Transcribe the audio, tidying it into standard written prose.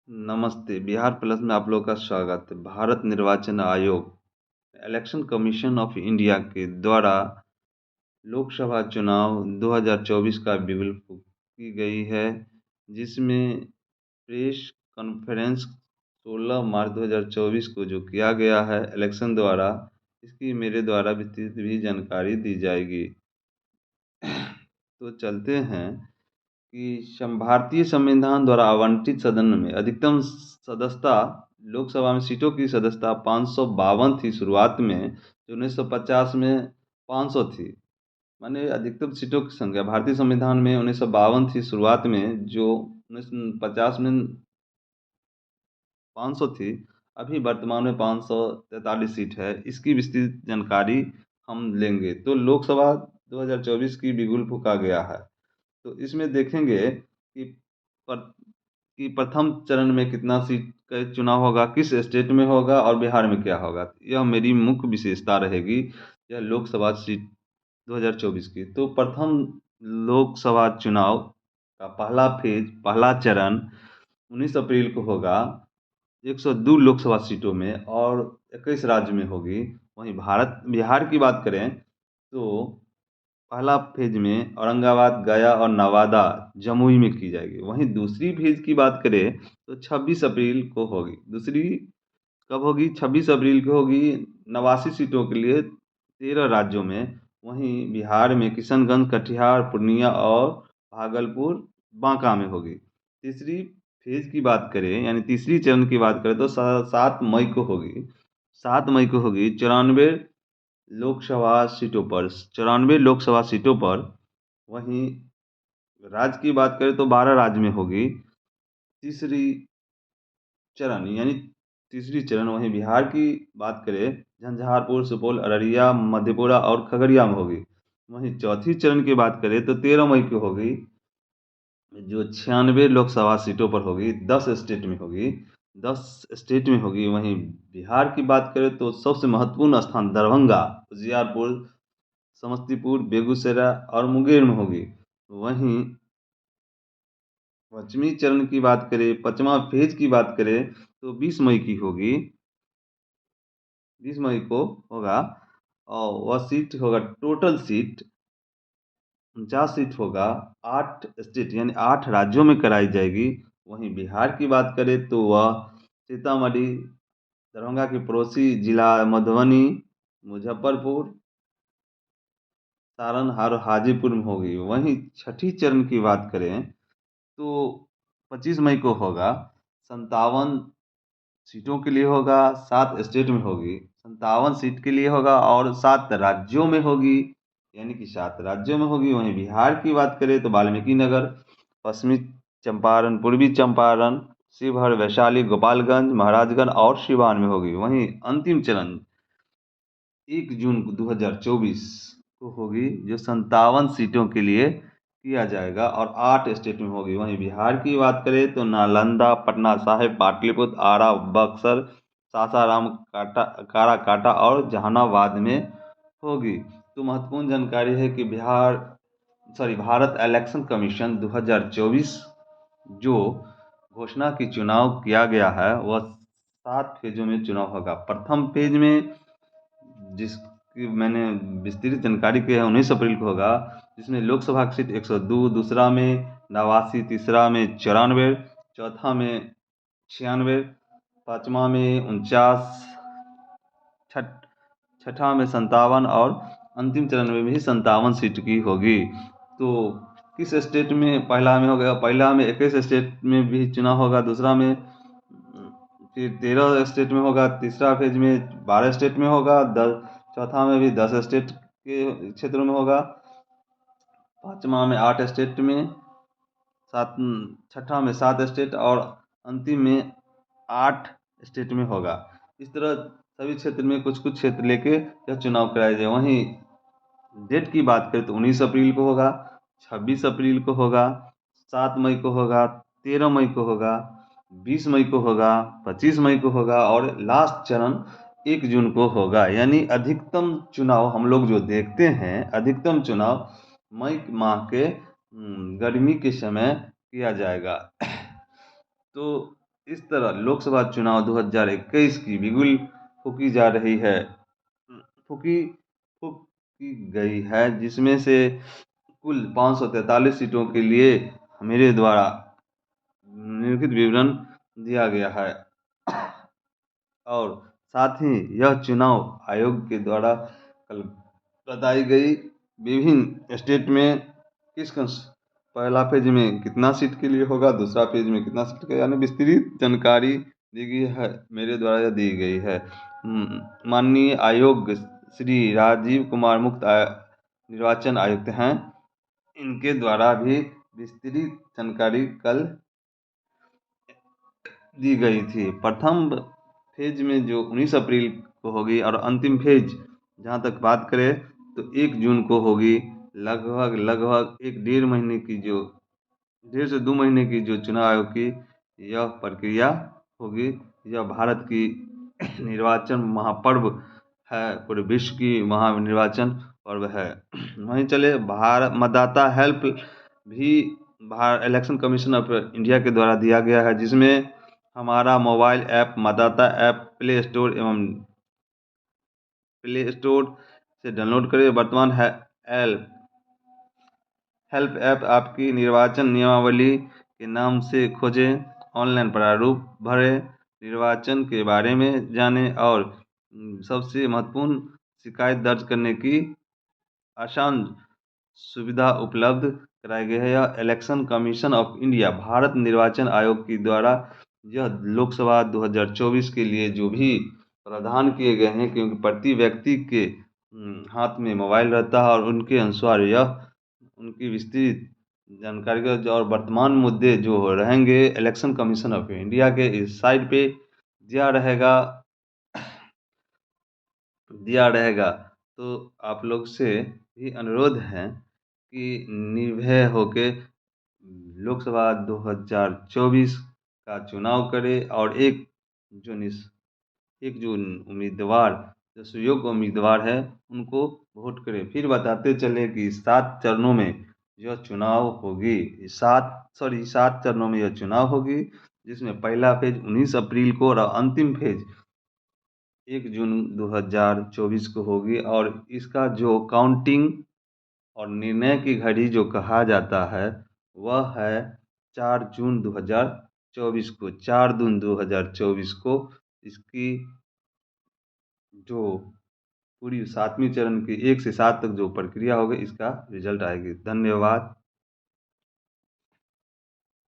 नमस्ते, बिहार प्लस में आप लोगों का स्वागत है। भारत निर्वाचन आयोग, इलेक्शन कमीशन ऑफ इंडिया के द्वारा लोकसभा चुनाव 2024 का बिगुल फूँकी गई है, जिसमें प्रेस कॉन्फ्रेंस 16 मार्च 2024 को जो किया गया है इलेक्शन द्वारा, इसकी मेरे द्वारा विस्तृत भी जानकारी दी जाएगी। तो चलते हैं कि भारतीय संविधान द्वारा आवंटित सदन में अधिकतम सदस्यता लोकसभा में सीटों की सदस्यता 552 थी शुरुआत में, जो 1950 में 500 थी। माने अधिकतम सीटों की संख्या भारतीय संविधान में 1952 थी शुरुआत में, जो 1950 में 500 थी। अभी वर्तमान में 543 सीट है। इसकी विस्तृत जानकारी हम लेंगे। तो लोकसभा 2024 की बिगुल फूँका गया है। तो इसमें देखेंगे कि पर कि प्रथम चरण में कितना सीट का चुनाव होगा, किस स्टेट में होगा और बिहार में क्या होगा। यह मेरी मुख्य विशेषता रहेगी यह लोकसभा सीट 2024 की। तो प्रथम लोकसभा चुनाव का पहला फेज, पहला चरण 19 अप्रैल को होगा 102 लोकसभा सीटों में और 21 राज्य में होगी। वहीं बिहार की बात करें तो पहला फेज में औरंगाबाद, गया और नवादा, जमुई में की जाएगी। वहीं दूसरी फेज की बात करें तो 26 अप्रैल को होगी। दूसरी कब होगी? 26 अप्रैल को होगी 89 सीटों के लिए 13 राज्यों में। वहीं बिहार में किशनगंज, कटिहार, पूर्णिया और भागलपुर, बांका में होगी। तीसरी फेज की बात करें यानी तीसरी चरण की बात करें तो 7 मई को होगी। 7 मई को होगी 94 लोकसभा सीटों पर। वहीं राज्य की बात करें तो 12 राज्य में होगी तीसरी चरण यानी तीसरी चरण। वहीं बिहार की बात करें झंझारपुर, सुपौल, अररिया, मधेपुरा और खगड़िया में होगी। वहीं चौथी चरण की बात करें तो 13 मई को होगी, जो 96 लोकसभा सीटों पर होगी। 10 स्टेट में होगी। 10 स्टेट में होगी। वहीं बिहार की बात करें तो सबसे महत्वपूर्ण स्थान दरभंगा, उजियारपुर, समस्तीपुर, बेगूसराय और मुंगेर में होगी। वहीं पश्चिमी चरण की बात करें, पाँचवा फेज की बात करें तो 20 मई की होगी। 20 मई को होगा और वह सीट होगा, टोटल सीट 49 सीट होगा। 8 स्टेट यानी 8 राज्यों में कराई जाएगी। वहीं बिहार की बात करें तो वह सीतामढ़ी, दरभंगा के पड़ोसी जिला मधुबनी, मुजफ्फरपुर, सारण और हाजीपुर में होगी। वहीं छठी चरण की बात करें तो 25 मई को होगा। 57 सीटों के लिए होगा। 7 स्टेट में होगी। 57 सीट के लिए होगा और 7 राज्यों में होगी, यानी कि 7 राज्यों में होगी। वहीं बिहार की बात करें तो वाल्मीकि नगर, पश्चिमी चंपारण, पूर्वी चंपारण, शिवहर, वैशाली, गोपालगंज, महाराजगंज और सिवान में होगी। वहीं अंतिम चरण 1 जून 2024 को होगी, जो 57 सीटों के लिए किया जाएगा और 8 स्टेट में होगी। वहीं बिहार की बात करें तो नालंदा, पटना साहिब, पाटलिपुत्र, आरा, बक्सर, सासाराम, काराकाटा और जहानाबाद में होगी। तो महत्वपूर्ण जानकारी है कि भारत इलेक्शन कमीशन 2024 जो घोषणा की चुनाव किया गया है वह 7 फेजों में चुनाव होगा। प्रथम फेज में जिसकी मैंने विस्तृत जानकारी की है 19 अप्रैल को होगा, जिसमें लोकसभा की सीट 102, दूसरा में 89, तीसरा में 94, चौथा में 96, पाँचवा में 49, छठा में 57 और अंतिम चरण में भी 57 सीट की होगी। तो किस स्टेट में पहला में होगा? पहला में 21 स्टेट में भी चुनाव होगा। दूसरा में फिर 13 स्टेट में होगा। तीसरा फेज में 12 स्टेट में होगा। चौथा में भी 10 स्टेट के क्षेत्रों में होगा। पाँचवा में 8 स्टेट में, सात छठा में 7 स्टेट और अंतिम में 8 स्टेट में होगा। इस तरह सभी क्षेत्र में कुछ कुछ क्षेत्र लेके यह चुनाव कराया जाए। वहीं डेट की बात करें तो 19 अप्रैल को होगा, 26 अप्रैल को होगा, 7 मई को होगा, 13 मई को होगा, 20 मई को होगा, 25 मई को होगा और लास्ट चरण 1 जून को होगा। यानी अधिकतम चुनाव हम लोग जो देखते हैं, अधिकतम चुनाव मई माह के गर्मी के समय किया जाएगा। तो इस तरह लोकसभा चुनाव 2021 की बिगुल फूकी जा रही है, फूकी फूकी गई है, जिसमें से कुल 543 सीटों के लिए मेरे द्वारा निम्नलिखित विवरण दिया गया है। और साथ ही यह चुनाव आयोग के द्वारा कल बताई गई विभिन्न स्टेट में पहला पेज में कितना सीट के लिए होगा, दूसरा पेज में कितना सीट का, यानी विस्तृत जानकारी दी गई है, मेरे द्वारा यह दी गई है। माननीय आयोग श्री राजीव कुमार मुक्त निर्वाचन आयुक्त हैं, इनके द्वारा भी विस्तृत जानकारी कल दी गई थी। प्रथम फेज में जो 19 अप्रैल को होगी और अंतिम फेज जहाँ तक बात करें तो 1 जून को होगी। लगभग लगभग एक 1.5 महीने की जो 1.5 से 2 महीने की जो चुनाव आयोग की यह प्रक्रिया होगी। यह भारत की निर्वाचन महापर्व है, पूरे विश्व की महानिर्वाचन पर्व है। वहीं चले भारत मतदाता हेल्प भी इलेक्शन कमीशन ऑफ इंडिया के द्वारा दिया गया है, जिसमें हमारा मोबाइल ऐप मतदाता ऐप प्ले स्टोर से डाउनलोड करें। वर्तमान है हेल्प ऐप आपकी निर्वाचन नियमावली के नाम से खोजें, ऑनलाइन प्रारूप भरें, निर्वाचन के बारे में जानें और सबसे महत्वपूर्ण शिकायत दर्ज करने की आसान सुविधा उपलब्ध कराई गई है। यह election commission of India Bharat निर्वाचन आयोग के द्वारा यह लोकसभा 2024 के लिए जो भी प्रावधान किए गए हैं, क्योंकि प्रति व्यक्ति के हाथ में मोबाइल रहता है और उनके अनुसार यह उनकी विस्तृत जानकारी का और वर्तमान मुद्दे जो रहेंगे इलेक्शन कमीशन ऑफ इंडिया के इस साइट पे दिया रहेगा दिया रहेगा। तो आप लोग से भी अनुरोध है कि निर्भय होके लोकसभा 2024 का चुनाव करें और एक जो उम्मीदवार जो सुयोग्य उम्मीदवार है उनको वोट करें। फिर बताते चले कि 7 चरणों में यह चुनाव होगी। 7 चरणों में यह चुनाव होगी, जिसमें पहला फेज 19 अप्रैल को और अंतिम फेज 1 जून 2024 को होगी। और इसका जो काउंटिंग और निर्णय की घड़ी जो कहा जाता है वह है 4 जून 2024 को। 4 जून 2024 को इसकी जो पूरी 7वीं चरण की 1 से 7 तक जो प्रक्रिया होगी इसका रिजल्ट आएगी। धन्यवाद।